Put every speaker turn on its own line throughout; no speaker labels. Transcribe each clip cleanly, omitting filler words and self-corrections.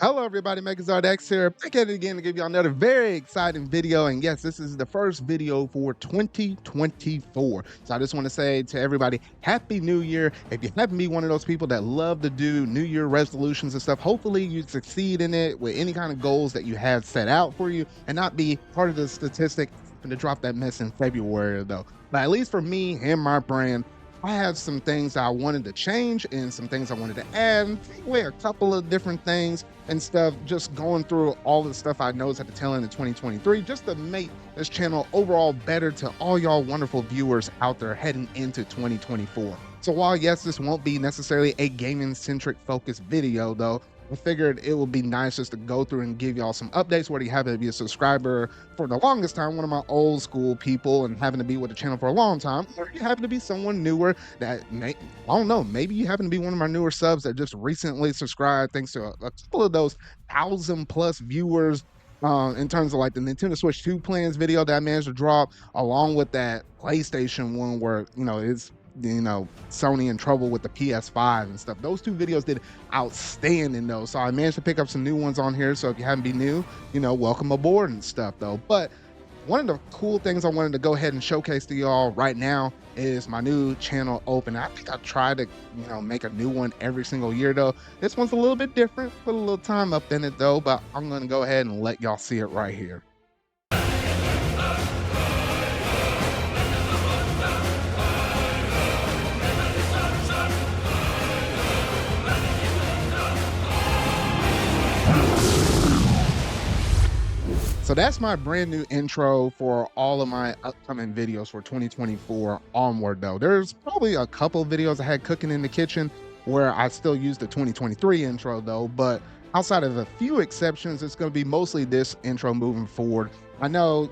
Hello, everybody. Megazard X here. Back at it again to give you another very exciting video. And yes, this is the first video for 2024. So I just want to say to everybody, Happy New Year. If you happen to be one of those people that love to do New Year resolutions and stuff, hopefully you succeed in it with any kind of goals that you have set out for you and not be part of the statistic and to drop that mess in February, though. But at least for me and my brand, I have some things I wanted to change and some things I wanted to add. Anyway, a couple of different things and stuff, just going through all the stuff I noticed at the tail end of 2023, just to make this channel overall better to all y'all wonderful viewers out there heading into 2024. So while yes, this won't be necessarily a gaming centric focused video though, I figured it would be nice just to go through and give y'all some updates, whether you happen to be a subscriber for the longest time, one of my old school people and having to be with the channel for a long time, or you happen to be someone newer that may, I don't know, maybe you happen to be one of my newer subs that just recently subscribed thanks to a couple of those 1,000+ viewers in terms of like the Nintendo Switch 2 plans video that I managed to drop, along with that PlayStation one where, it's Sony in trouble with the PS5 and stuff. Those two videos did outstanding though. So I managed to pick up some new ones on here. So if you haven't been new, welcome aboard and stuff though. But one of the cool things I wanted to go ahead and showcase to y'all right now is my new channel open. I think I try to, make a new one every single year though. This one's a little bit different, put a little time up in it though, but I'm going to go ahead and let y'all see it right here. So that's my brand new intro for all of my upcoming videos for 2024 onward though. There's probably a couple videos I had cooking in the kitchen where I still use the 2023 intro though, but outside of a few exceptions, it's going to be mostly this intro moving forward. I know,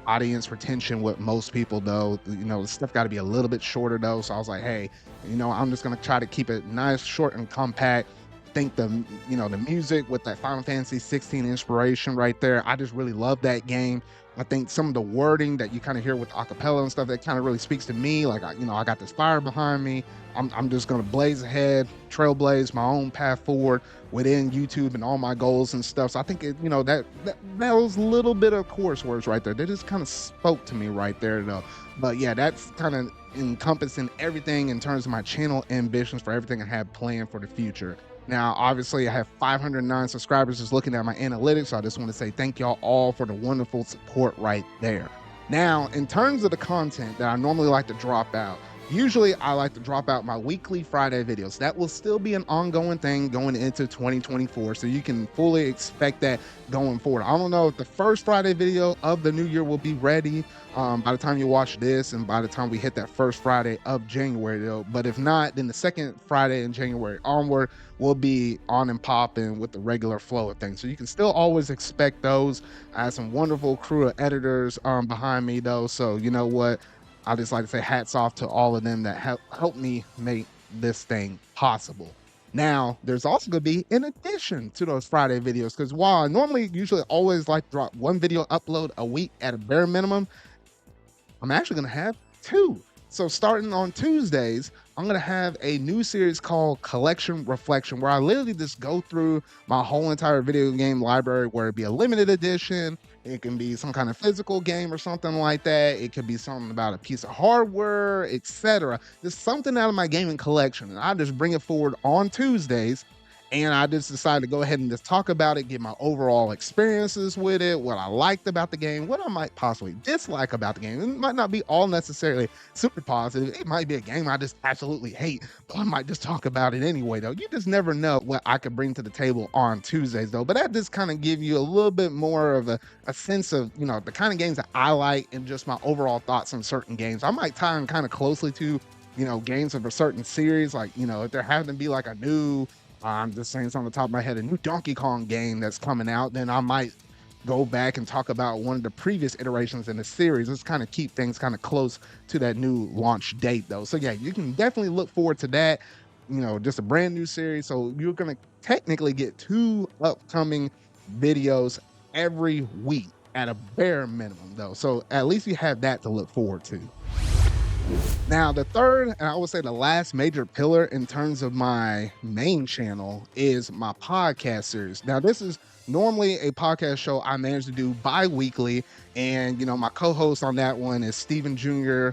audience retention with most people though, the stuff got to be a little bit shorter though. So I was like, hey, I'm just going to try to keep it nice, short and compact. Think the music with that Final Fantasy 16 inspiration right there, I just really love that game. I think some of the wording that you kind of hear with acapella and stuff, that kind of really speaks to me. Like I got this fire behind me. I'm just gonna blaze ahead, trailblaze my own path forward within YouTube and all my goals and stuff. So I think that was a little bit of course words right there. They just kind of spoke to me right there though. But yeah, that's kind of encompassing everything in terms of my channel ambitions for everything I have planned for the future. Now, obviously, I have 509 subscribers just looking at my analytics. So I just want to say thank y'all all for the wonderful support right there. Now, in terms of the content that I normally like to drop out, usually I like to drop out my weekly Friday videos. That will still be an ongoing thing going into 2024. So you can fully expect that going forward. I don't know if the first Friday video of the new year will be ready by the time you watch this and by the time we hit that first Friday of January though. But if not, then the second Friday in January onward will be on and popping with the regular flow of things. So you can still always expect those. I have some wonderful crew of editors behind me though. So you know what? I just like to say hats off to all of them that helped me make this thing possible. Now, there's also going to be in addition to those Friday videos, because while I normally usually always like to drop one video upload a week at a bare minimum, I'm actually going to have two. So starting on Tuesdays, I'm going to have a new series called Collection Reflection, where I literally just go through my whole entire video game library, where it be a limited edition. It can be some kind of physical game or something like that. It could be something about a piece of hardware, etc. Just something out of my gaming collection. And I just bring it forward on Tuesdays. And I just decided to go ahead and just talk about it, get my overall experiences with it, what I liked about the game, what I might possibly dislike about the game. It might not be all necessarily super positive. It might be a game I just absolutely hate, but I might just talk about it anyway, though. You just never know what I could bring to the table on Tuesdays, though. But that just kind of give you a little bit more of a sense of, the kind of games that I like and just my overall thoughts on certain games. I might tie in kind of closely to, games of a certain series, like, if there happen to be like a new I'm just saying, it's on the top of my head, a new Donkey Kong game that's coming out, then I might go back and talk about one of the previous iterations in the series. Let's kind of keep things kind of close to that new launch date though. So yeah, you can definitely look forward to that. Just a brand new series. So you're going to technically get two upcoming videos every week at a bare minimum though. So at least you have that to look forward to. Now, the third, and I would say the last major pillar in terms of my main channel is my podcast series. Now, this is normally a podcast show I manage to do bi-weekly, and my co-host on that one is Stephen Jr.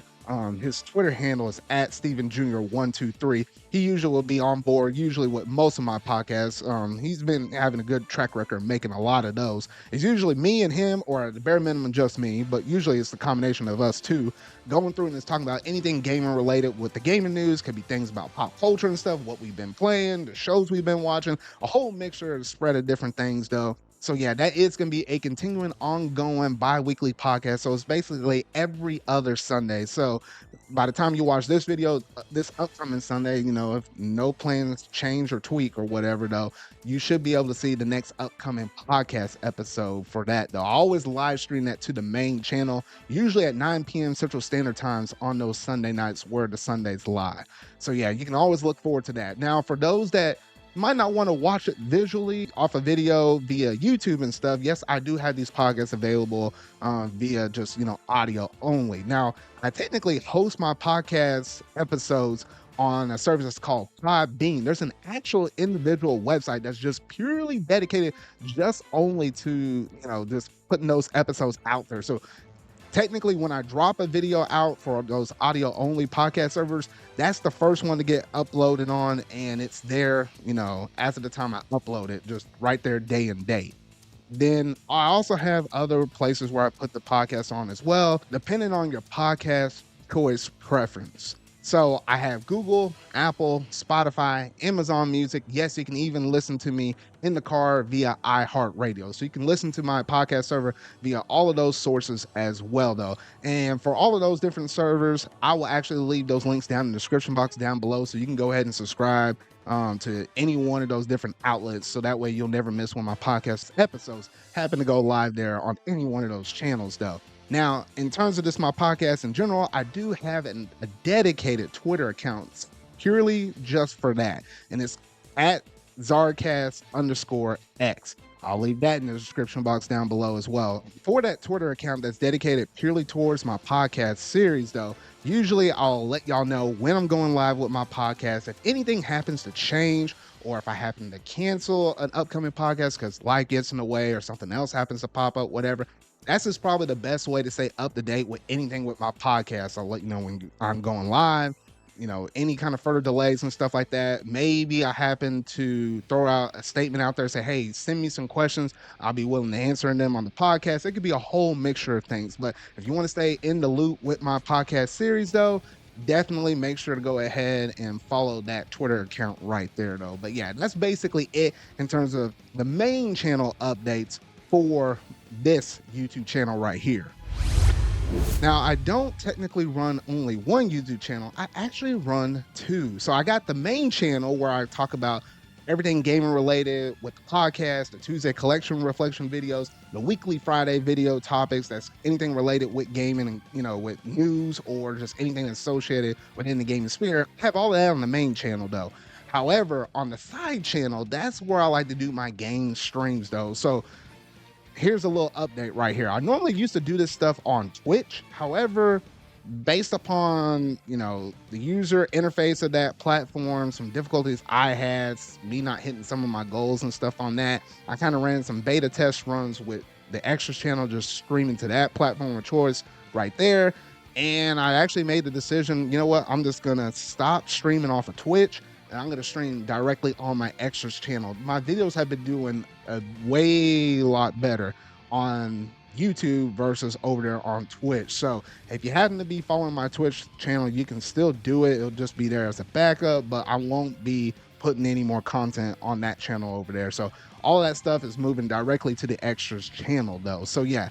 His Twitter handle is at Stephen Jr. 123. He usually will be on board, usually with most of my podcasts. He's been having a good track record making a lot of those. It's usually me and him, or at the bare minimum, just me, but usually it's the combination of us two going through and it's talking about anything gaming related with the gaming news. Could be things about pop culture and stuff, what we've been playing, the shows we've been watching, a whole mixture of spread of different things though. So yeah, that is going to be a continuing, ongoing bi-weekly podcast. So it's basically every other Sunday. So by the time you watch this video, this upcoming Sunday, if no plans change or tweak or whatever though, you should be able to see the next upcoming podcast episode for that though. I always live stream that to the main channel, usually at 9 p.m. Central Standard Times on those Sunday nights where the Sundays live. So yeah, you can always look forward to that. Now, for those that might not want to watch it visually off a video via YouTube and stuff, yes, I do have these podcasts available via just audio only. Now, I technically host my podcast episodes on a service that's called Podbean. There's an actual individual website that's just purely dedicated just only to just putting those episodes out there. So technically, when I drop a video out for those audio only podcast servers, that's the first one to get uploaded on, and it's there as of the time I upload it, just right there, day and date. Then I also have other places where I put the podcast on as well, depending on your podcast choice preference. So I have Google, Apple, Spotify, Amazon Music. Yes, you can even listen to me in the car via iHeartRadio. So you can listen to my podcast server via all of those sources as well, though. And for all of those different servers, I will actually leave those links down in the description box down below. So you can go ahead and subscribe to any one of those different outlets. So that way you'll never miss when my podcast episodes happen to go live there on any one of those channels, though. Now, in terms of my podcast in general, I do have a dedicated Twitter account purely just for that. And it's at Zarcast_X. I'll leave that in the description box down below as well. For that Twitter account that's dedicated purely towards my podcast series, though, usually I'll let y'all know when I'm going live with my podcast. If anything happens to change, or if I happen to cancel an upcoming podcast because life gets in the way or something else happens to pop up, whatever, that's just probably the best way to stay up to date with anything with my podcast. I'll let you know when I'm going live, any kind of further delays and stuff like that. Maybe I happen to throw out a statement out there, say, hey, send me some questions. I'll be willing to answer them on the podcast. It could be a whole mixture of things. But if you want to stay in the loop with my podcast series, though, definitely make sure to go ahead and follow that Twitter account right there, though. But yeah, that's basically it in terms of the main channel updates for this YouTube channel right here. Now, I don't technically run only one YouTube channel. I actually run two. So I got the main channel where I talk about everything gaming related with the podcast, the Tuesday collection reflection videos, the weekly Friday video topics, that's anything related with gaming and, with news or just anything associated within the gaming sphere. I have all of that on the main channel though. However, on the side channel, that's where I like to do my game streams though. So here's a little update right here. I normally used to do this stuff on Twitch. However, based upon, the user interface of that platform, some difficulties I had, me not hitting some of my goals and stuff on that, I kind of ran some beta test runs with the Extras channel, just streaming to that platform of choice right there. And I actually made the decision, I'm just going to stop streaming off of Twitch. And I'm going to stream directly on my Extras channel. My videos have been doing a lot better on YouTube versus over there on Twitch. So if you happen to be following my Twitch channel, you can still do it. It'll just be there as a backup, but I won't be putting any more content on that channel over there. So all that stuff is moving directly to the Extras channel though. So yeah,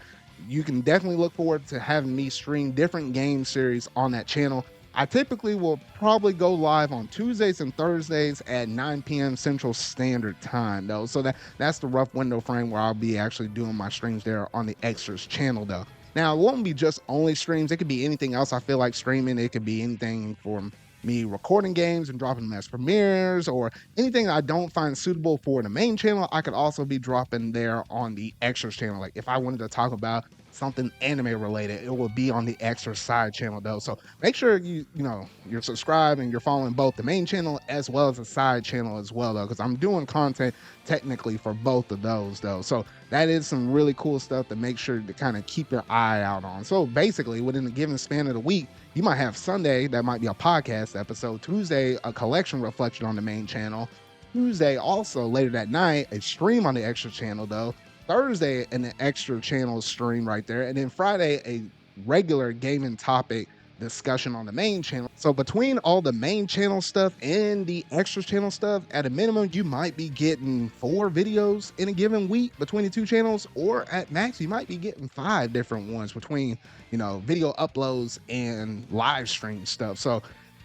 you can definitely look forward to having me stream different game series on that channel. I typically will probably go live on Tuesdays and Thursdays at 9 p.m. Central Standard Time, though. So that's the rough window frame where I'll be actually doing my streams there on the Extras channel, though. Now, it won't be just only streams. It could be anything else I feel like streaming. It could be anything from me recording games and dropping them as premieres, or anything I don't find suitable for the main channel, I could also be dropping there on the Extras channel. Like if I wanted to talk about something anime related, it will be on the extra side channel though. So make sure you're subscribed and you're following both the main channel as well as the side channel as well though, because I'm doing content technically for both of those though. So that is some really cool stuff to make sure to kind of keep your eye out on. So basically, within a given span of the week, you might have Sunday that might be a podcast episode, Tuesday a collection reflection on the main channel, Tuesday also later that night a stream on the extra channel though, Thursday an extra channel stream right there, and then Friday a regular gaming topic discussion on the main channel. So between all the main channel stuff and the extra channel stuff, at a minimum, you might be getting 4 videos in a given week between the 2 channels, or at max, you might be getting 5 different ones between, video uploads and live stream stuff. So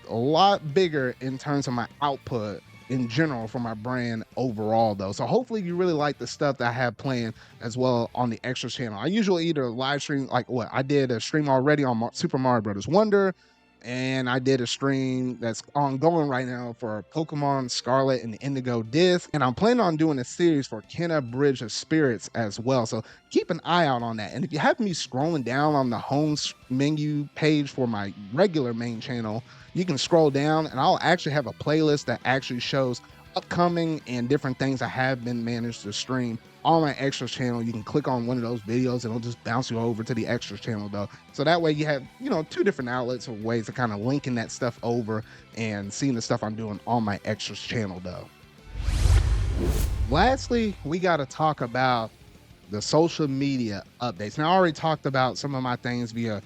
a lot bigger in terms of my output in general for my brand overall though. So hopefully you really like the stuff that I have planned as well on the extra channel. I usually either live stream, like what I did a stream already on Super Mario Brothers Wonder, and I did a stream that's ongoing right now for Pokemon Scarlet and Indigo Disc, and I'm planning on doing a series for Kenna Bridge of Spirits as well. So keep an eye out on that. And if you happen to be scrolling down on the home menu page for my regular main channel, you can scroll down and I'll actually have a playlist that actually shows upcoming and different things I have been managed to stream on my extra channel. You can click on one of those videos and it'll just bounce you over to the extra channel though. So that way you have, 2 different outlets or ways of kind of linking that stuff over and seeing the stuff I'm doing on my extras channel though. Lastly, we got to talk about the social media updates. Now I already talked about some of my things via,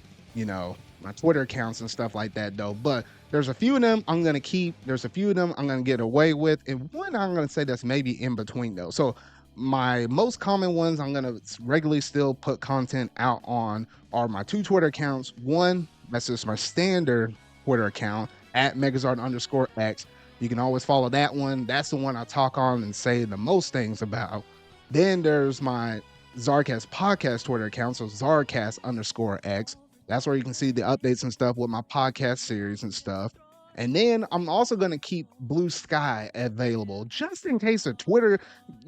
my Twitter accounts and stuff like that though, but there's a few of them I'm going to keep. There's a few of them I'm going to get away with. And one I'm going to say that's maybe in between though. So my most common ones I'm going to regularly still put content out on are my 2 Twitter accounts. One, that's just my standard Twitter account at Megazard_X. You can always follow that one. That's the one I talk on and say the most things about. Then there's my Zarcast podcast Twitter account. So Zarcast_X. That's where you can see the updates and stuff with my podcast series and stuff. And then I'm also going to keep Blue Sky available just in case the Twitter,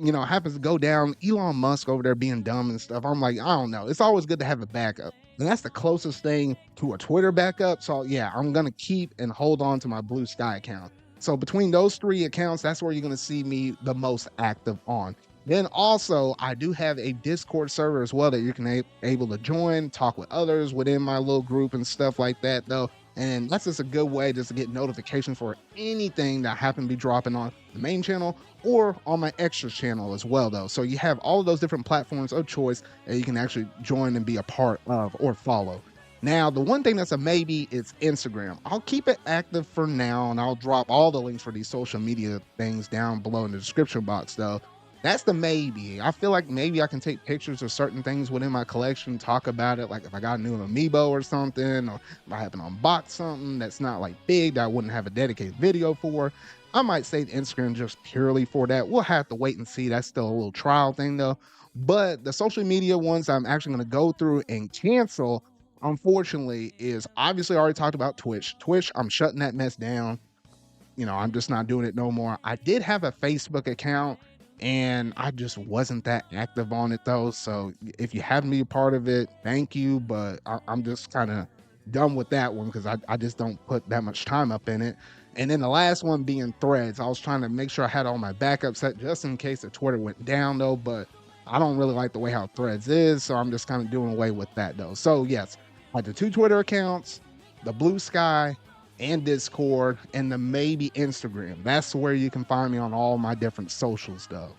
happens to go down. Elon Musk over there being dumb and stuff. I'm like, I don't know. It's always good to have a backup. And that's the closest thing to a Twitter backup. So yeah, I'm going to keep and hold on to my Blue Sky account. So between those 3 accounts, that's where you're going to see me the most active on. Then also, I do have a Discord server as well that you can able to join, talk with others within my little group and stuff like that though. And that's just a good way just to get notifications for anything that happen to be dropping on the main channel or on my extras channel as well though. So you have all of those different platforms of choice that you can actually join and be a part of or follow. Now, the one thing that's a maybe is Instagram. I'll keep it active for now and I'll drop all the links for these social media things down below in the description box though. That's the maybe. I feel like maybe I can take pictures of certain things within my collection, talk about it, like if I got a new amiibo or something, or if I happen to unbox something that's not like big that I wouldn't have a dedicated video for. I might save Instagram just purely for that. We'll have to wait and see. That's still a little trial thing though. But the social media ones I'm actually going to go through and cancel, unfortunately, is obviously I already talked about Twitch. Twitch, I'm shutting that mess down. I'm just not doing it no more. I did have a Facebook account and I just wasn't that active on it though. So if you happen to be a part of it, thank you. But I'm just kind of done with that one because I just don't put that much time up in it. And then the last one being Threads. I was trying to make sure I had all my backups set just in case the Twitter went down though. But I don't really like the way how Threads is. So I'm just kind of doing away with that though. So yes, I had the 2 Twitter accounts, the Blue Sky, and Discord, and the maybe Instagram. That's where you can find me on all my different social stuff.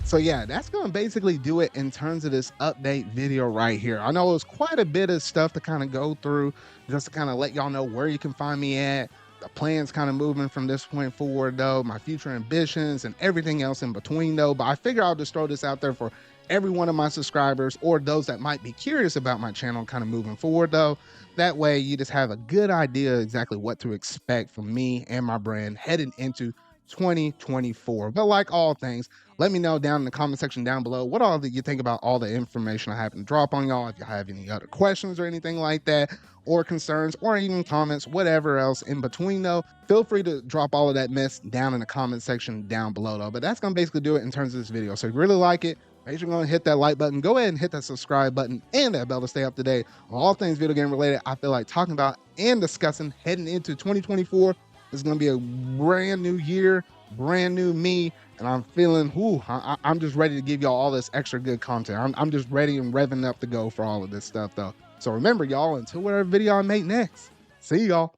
So yeah, that's going to basically do it in terms of this update video right here. I know it was quite a bit of stuff to kind of go through just to kind of let y'all know where you can find me at, the plans kind of moving from this point forward though, my future ambitions and everything else in between though. But I figure I'll just throw this out there for every one of my subscribers or those that might be curious about my channel kind of moving forward though. That way you just have a good idea exactly what to expect from me and my brand heading into 2024. But like all things, let me know down in the comment section down below what all that you think about all the information I happen to drop on y'all. If you have any other questions or anything like that, or concerns, or even comments, whatever else in between though, feel free to drop all of that mess down in the comment section down below though. But that's gonna basically do it in terms of this video. So if you really like it, Make sure you're going to hit that like button. Go ahead and hit that subscribe button and that bell to stay up to date on all things video game related. I feel like talking about and discussing heading into 2024. It's going to be a brand new year, brand new me, and I'm feeling, I'm just ready to give y'all all this extra good content. I'm just ready and revving up to go for all of this stuff, though. So remember, y'all, until whatever video I make next, see y'all.